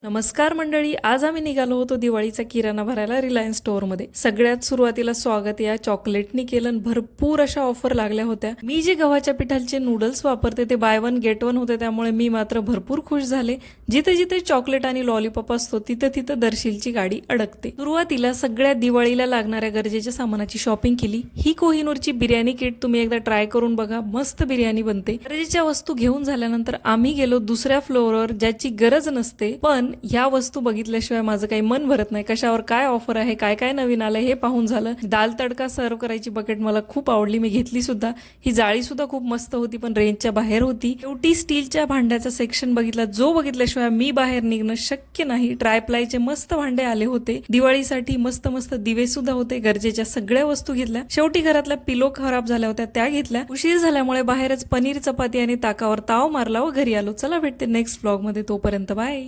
नमस्कार मंडळी, आज आम्ही निघालो होतो दिवाळीचा किराणा भरायला रिलायन्स स्टोअरमध्ये. सगळ्यात सुरुवातीला स्वागत या चॉकलेटनी केलं. भरपूर अशा ऑफर लागल्या होत्या. मी जे गव्हाच्या पिठाचे नूडल्स वापरते ते बाय वन गेट वन होते, त्यामुळे मी मात्र भरपूर खुश झाले. जिथे जिथे चॉकलेट आणि लॉलीपॉप असतो तिथे तिथे दर्शीलची गाडी अडकते. सुरुवातीला सगळ्या दिवाळीला लागणाऱ्या गरजेच्या सामानाची शॉपिंग केली. ही कोहिनूरची बिर्याणी किट तुम्ही एकदा ट्राय करून बघा, मस्त बिर्याणी बनते. गरजेच्या वस्तू घेऊन झाल्यानंतर आम्ही गेलो दुसऱ्या फ्लोअरवर, ज्याची गरज नसते, पण ह्या वस्तू बघितल्याशिवाय माझं काही मन भरत नाही. कशावर काय ऑफर आहे, काय काय नवीन आलंय हे पाहून झालं. दाल तडका सर्व करायची बकेट मला खूप आवडली, मी घेतली सुद्धा. ही जाळी सुद्धा खूप मस्त होती, पण रेंजच्या बाहेर होती. शेवटी स्टीलच्या भांड्याचा सेक्शन बघितला, जो बघितल्याशिवाय मी बाहेर निघणं शक्य नाही. ट्रायप्लायचे मस्त भांडे आले होते. दिवाळीसाठी मस्त मस्त दिवे सुद्धा होते. गरजेच्या सगळ्या वस्तू घेतल्या. शेवटी घरातल्या पिलो खराब झाल्या होत्या, त्या घेतल्या. उशीर झाल्यामुळे बाहेरच पनीर चपाती आणि ताकावर ताव मारला व घरी आलो. चला भेटते नेक्स्ट व्लॉग मध्ये, तोपर्यंत बाय.